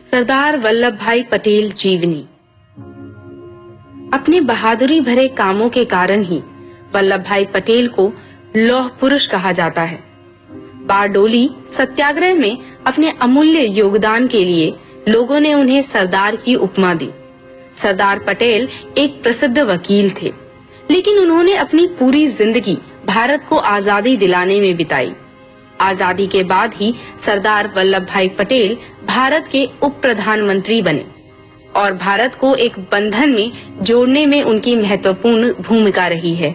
सरदार वल्लभ भाई पटेल जीवनी। अपने बहादुरी भरे कामों के कारण ही वल्लभ भाई पटेल को लौह पुरुष कहा जाता है। बारडोली सत्याग्रह में अपने अमूल्य योगदान के लिए लोगों ने उन्हें सरदार की उपमा दी। सरदार पटेल एक प्रसिद्ध वकील थे, लेकिन उन्होंने अपनी पूरी जिंदगी भारत को आजादी दिलाने में बिताई। आजादी के बाद ही सरदार वल्लभ भाई पटेल भारत के उप प्रधानमंत्री बने और भारत को एक बंधन में जोड़ने में उनकी महत्वपूर्ण भूमिका रही है।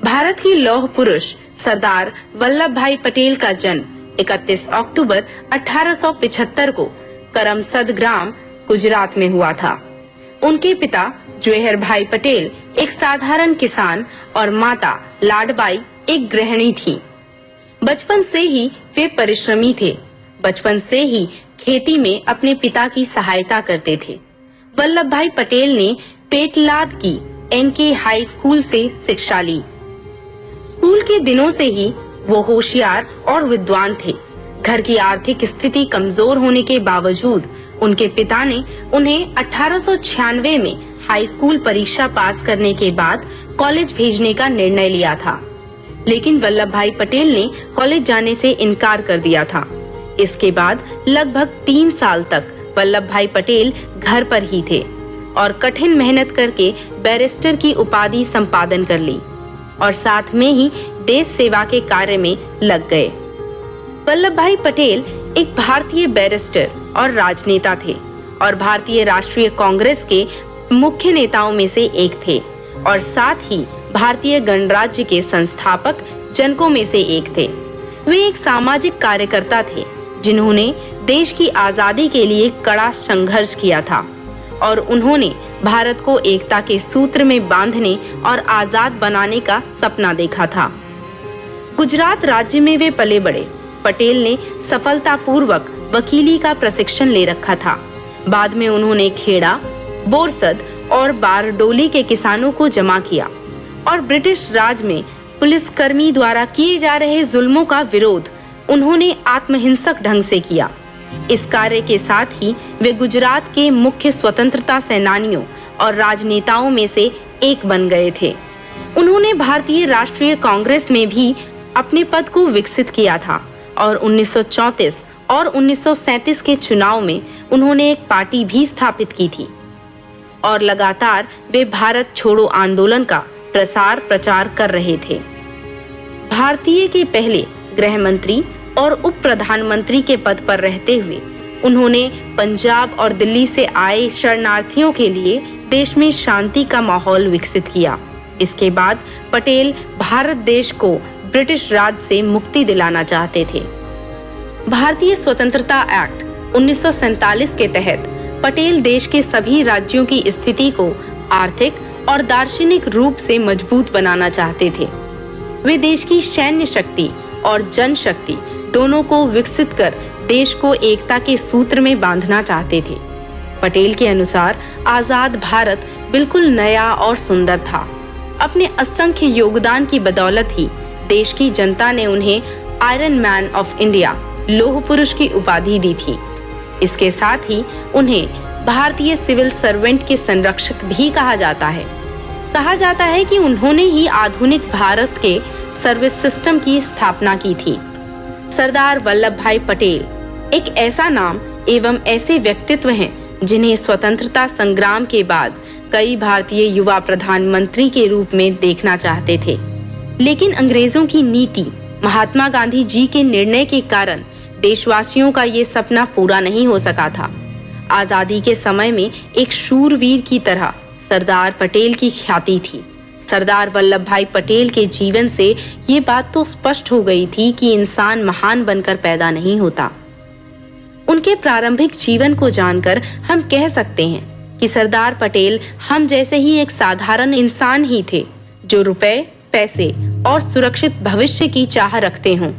भारत के लौह पुरुष सरदार वल्लभ भाई पटेल का जन्म 31 अक्टूबर 1875 को करमसद ग्राम गुजरात में हुआ था। उनके पिता जवेहर भाई पटेल एक साधारण किसान और माता लाडबाई एक गृहिणी थीं। बचपन से ही वे परिश्रमी थे। बचपन से ही खेती में अपने पिता की सहायता करते थे। वल्लभ भाई पटेल ने पेटलाद की एनके हाई स्कूल से शिक्षा ली। स्कूल के दिनों से ही वो होशियार और विद्वान थे। घर की आर्थिक स्थिति कमजोर होने के बावजूद उनके पिता ने उन्हें 1896 में हाई स्कूल परीक्षा पास करने के बाद कॉलेज भेजने का निर्णय लिया था, लेकिन वल्लभ भाई पटेल ने कॉलेज जाने से इनकार कर दिया था। इसके बाद लगभग 3 साल तक वल्लभ भाई पटेल घर पर ही थे और कठिन मेहनत करके बैरिस्टर की उपाधि संपादन कर ली और साथ में ही देश सेवा के कार्य में लग गए। वल्लभ भाई पटेल एक भारतीय बैरिस्टर और राजनेता थे और भारतीय राष्ट्रीय कांग्रेस के मुख्य नेताओं में से एक थे और साथ ही भारतीय गणराज्य के संस्थापक जनकों में से एक थे। वे एक सामाजिक कार्यकर्ता थे जिन्होंने देश की आजादी के लिए कड़ा संघर्ष किया था और उन्होंने भारत को एकता के सूत्र में बांधने और आजाद बनाने का सपना देखा था। गुजरात राज्य में वे पले बढ़े। पटेल ने सफलतापूर्वक वकीली का प्रशिक्षण ले रखा था। बाद में उन्होंने खेड़ा, बोरसद और बारडोली के किसानों को जमा किया और ब्रिटिश राज में पुलिसकर्मी द्वारा किए जा रहे जुल्मों का विरोध उन्होंने आत्महिंसक ढंग से किया। इस कार्य के साथ ही वे गुजरात के मुख्य स्वतंत्रता सेनानियों और राजनेताओं में से एक बन गए थे। उन्होंने भारतीय राष्ट्रीय कांग्रेस में भी अपने पद को विकसित किया था और 1934 और 1937 के चुनाव में उन्होंने एक पार्टी भी स्थापित की थी और लगातार वे भारत छोड़ो आंदोलन का प्रसार प्रचार कर रहे थे। भारतीय के पहले गृह मंत्री और उप प्रधानमंत्री के पद पर रहते हुए उन्होंने पंजाब और दिल्ली से आए शरणार्थियों के लिए देश में शांति का माहौल विकसित किया। इसके बाद पटेल भारत देश को ब्रिटिश राज से मुक्ति दिलाना चाहते थे। भारतीय स्वतंत्रता एक्ट 1947 के तहत पटेल देश के सभी राज्यों की स्थिति को आर्थिक और दार्शनिक रूप से मजबूत बनाना चाहते थे। वे देश की सैन्य शक्ति और जनशक्ति दोनों को विकसित कर देश को एकता के सूत्र में बांधना चाहते थे। पटेल के अनुसार आजाद भारत बिल्कुल नया और सुंदर था। अपने असंख्य योगदान की बदौलत ही देश की जनता ने उन्हें आयरन मैन ऑफ इंडिया, लौह पुरुष की उपाधि दी थी। इसके साथ ही उन्हें भारतीय सिविल सर्वेंट के संरक्षक भी कहा जाता है। कहा जाता है कि उन्होंने ही आधुनिक भारत के सर्विस सिस्टम की स्थापना की थी। सरदार वल्लभ भाई पटेल एक ऐसा नाम एवं ऐसे व्यक्तित्व हैं जिन्हें स्वतंत्रता संग्राम के बाद कई भारतीय युवा प्रधानमंत्री के रूप में देखना चाहते थे, लेकिन अंग्रेजों की नीति, महात्मा गांधी जी के निर्णय के कारण देशवासियों का ये सपना पूरा नहीं हो सका था। आजादी के समय में एक शूरवीर की तरह सरदार पटेल की ख्याति थी। सरदार वल्लभ भाई पटेल के जीवन से ये बात तो स्पष्ट हो गई थी कि इंसान महान बनकर पैदा नहीं होता। उनके प्रारंभिक जीवन को जानकर हम कह सकते हैं कि सरदार पटेल हम जैसे ही एक साधारण इंसान ही थे जो रुपए, पैसे और सुरक्षित भविष्य की चाह रखते हों,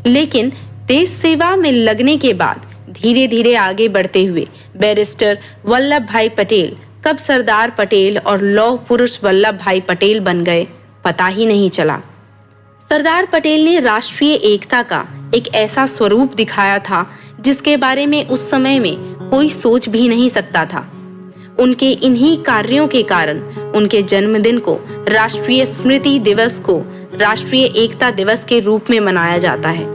लेकिन देश सेवा में लगने के बाद धीरे धीरे आगे बढ़ते हुए बैरिस्टर वल्लभ भाई पटेल कब सरदार पटेल और लौह पुरुष वल्लभ भाई पटेल बन गए पता ही नहीं चला। सरदार पटेल ने राष्ट्रीय एकता का एक ऐसा स्वरूप दिखाया था जिसके बारे में उस समय में कोई सोच भी नहीं सकता था। उनके इन्हीं कार्यों के कारण उनके जन्मदिन को राष्ट्रीय स्मृति दिवस को राष्ट्रीय एकता दिवस के रूप में मनाया जाता है।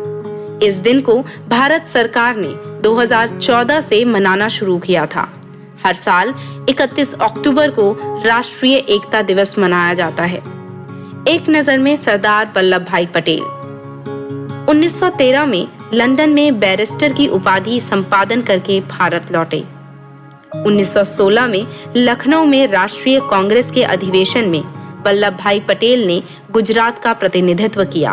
इस दिन को भारत सरकार ने 2014 से मनाना शुरू किया था। हर साल 31 अक्टूबर को राष्ट्रीय एकता दिवस मनाया जाता है। एक नजर में सरदार वल्लभ भाई पटेल 1913 में लंदन में बैरिस्टर की उपाधि संपादन करके भारत लौटे। 1916 में लखनऊ में राष्ट्रीय कांग्रेस के अधिवेशन में वल्लभ भाई पटेल ने गुजरात का प्रतिनिधित्व किया।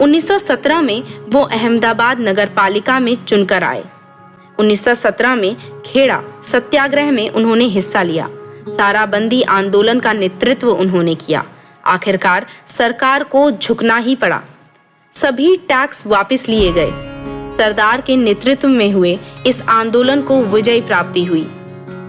1917 में वो अहमदाबाद नगरपालिका में चुनकर आए। 1917 में खेड़ा सत्याग्रह में उन्होंने हिस्सा लिया। साराबंदी आंदोलन का नेतृत्व उन्होंने किया। आखिरकार सरकार को झुकना ही पड़ा। सभी टैक्स वापस लिए गए। सरदार के नेतृत्व में हुए इस आंदोलन को विजय प्राप्ति हुई।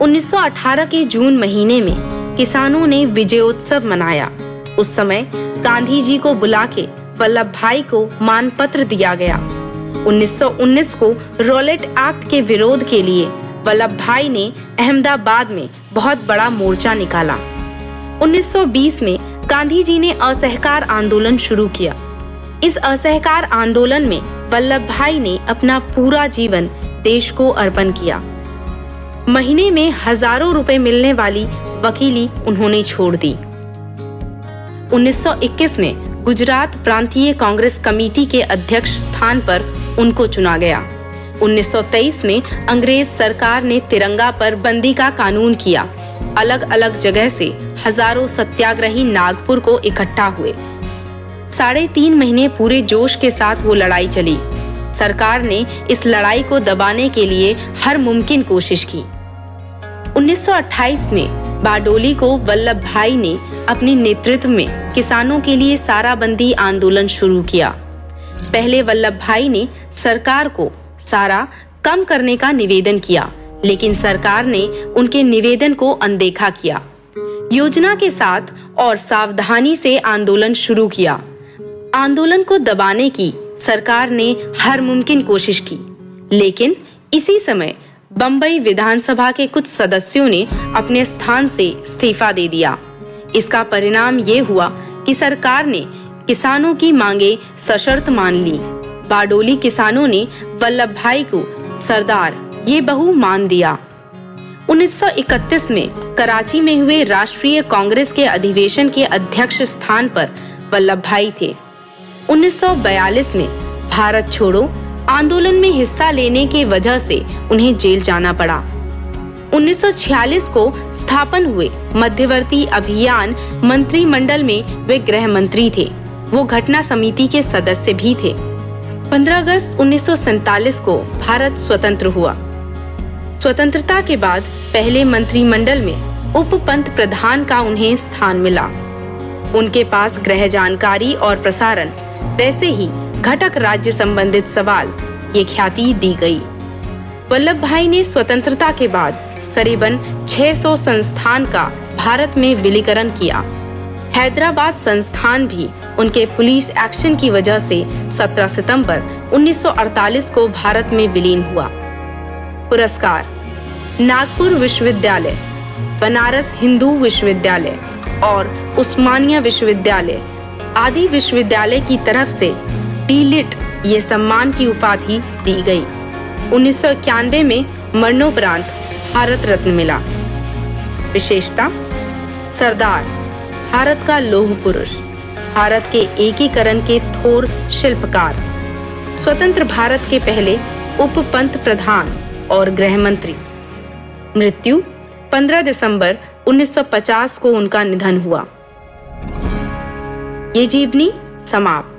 1918 के जून महीने में किसानों ने विजयोत्सव मनाया। उस समय गांधी जी को बुला के वल्लभ भाई को मानपत्र दिया गया। 1919 को रॉलेट एक्ट के विरोध के लिए वल्लभ भाई ने अहमदाबाद में बहुत बड़ा मोर्चा निकाला। 1920 में गांधी जी ने असहकार आंदोलन शुरू किया। इस असहकार आंदोलन में वल्लभ भाई ने अपना पूरा जीवन देश को अर्पण किया। महीने में हजारों रुपए मिलने वाली वकीली उन्होंने छोड़ दी। 1921 में गुजरात प्रांतीय कांग्रेस कमेटी के अध्यक्ष स्थान पर उनको चुना गया। 1923 में अंग्रेज सरकार ने तिरंगा पर बंदी का कानून किया। अलग अलग जगह से हजारों सत्याग्रही नागपुर को इकट्ठा हुए। 3.5 महीने पूरे जोश के साथ वो लड़ाई चली। सरकार ने इस लड़ाई को दबाने के लिए हर मुमकिन कोशिश की। 1928 में बारडोली को वल्लभ भाई ने अपने नेतृत्व में किसानों के लिए साराबंदी आंदोलन शुरू किया। पहले वल्लभ भाई ने सरकार को सारा कम करने का निवेदन किया, लेकिन सरकार ने उनके निवेदन को अनदेखा किया। योजना के साथ और सावधानी से आंदोलन शुरू किया। आंदोलन को दबाने की सरकार ने हर मुमकिन कोशिश की, लेकिन इसी समय बंबई विधानसभा के कुछ सदस्यों ने अपने स्थान से इस्तीफा दे दिया। इसका परिणाम ये हुआ कि सरकार ने किसानों की मांगे सशर्त मान ली। बारडोली किसानों ने वल्लभ भाई को सरदार ये बहु मान दिया। 1931 में कराची में हुए राष्ट्रीय कांग्रेस के अधिवेशन के अध्यक्ष स्थान पर वल्लभ भाई थे। 1942 में भारत छोड़ो आंदोलन में हिस्सा लेने के वजह से उन्हें जेल जाना पड़ा। 1946 को स्थापन हुए मध्यवर्ती अभियान मंत्रिमंडल में वे गृह मंत्री थे। वो घटना समिति के सदस्य भी थे। 15 अगस्त 1947 को भारत स्वतंत्र हुआ। स्वतंत्रता के बाद पहले मंत्रिमंडल में उप पंत प्रधान का उन्हें स्थान मिला। उनके पास गृह जानकारी और प्रसारण, वैसे ही घटक राज्य संबंधित सवाल, ये ख्याति दी गई। वल्लभ भाई ने स्वतंत्रता के बाद करीबन 600 संस्थान का भारत में विलीकरण किया। हैदराबाद संस्थान भी उनके पुलिस एक्शन की वजह से 17 सितंबर 1948 को भारत में विलीन हुआ। पुरस्कार: नागपुर विश्वविद्यालय, बनारस हिंदू विश्वविद्यालय और उस्मानिया विश्वविद्यालय आदि विश्वविद्यालय की तरफ से डी.लिट ये सम्मान की उपाधि दी गई। 1991 में मरणोपरांत भारत रत्न मिला। विशेषता: सरदार भारत का लौह पुरुष, भारत के एकीकरण के थोर शिल्पकार, स्वतंत्र भारत के पहले उप पंत प्रधान और गृह मंत्री। मृत्यु 15 दिसंबर 1950 को उनका निधन हुआ। ये जीवनी समाप्त।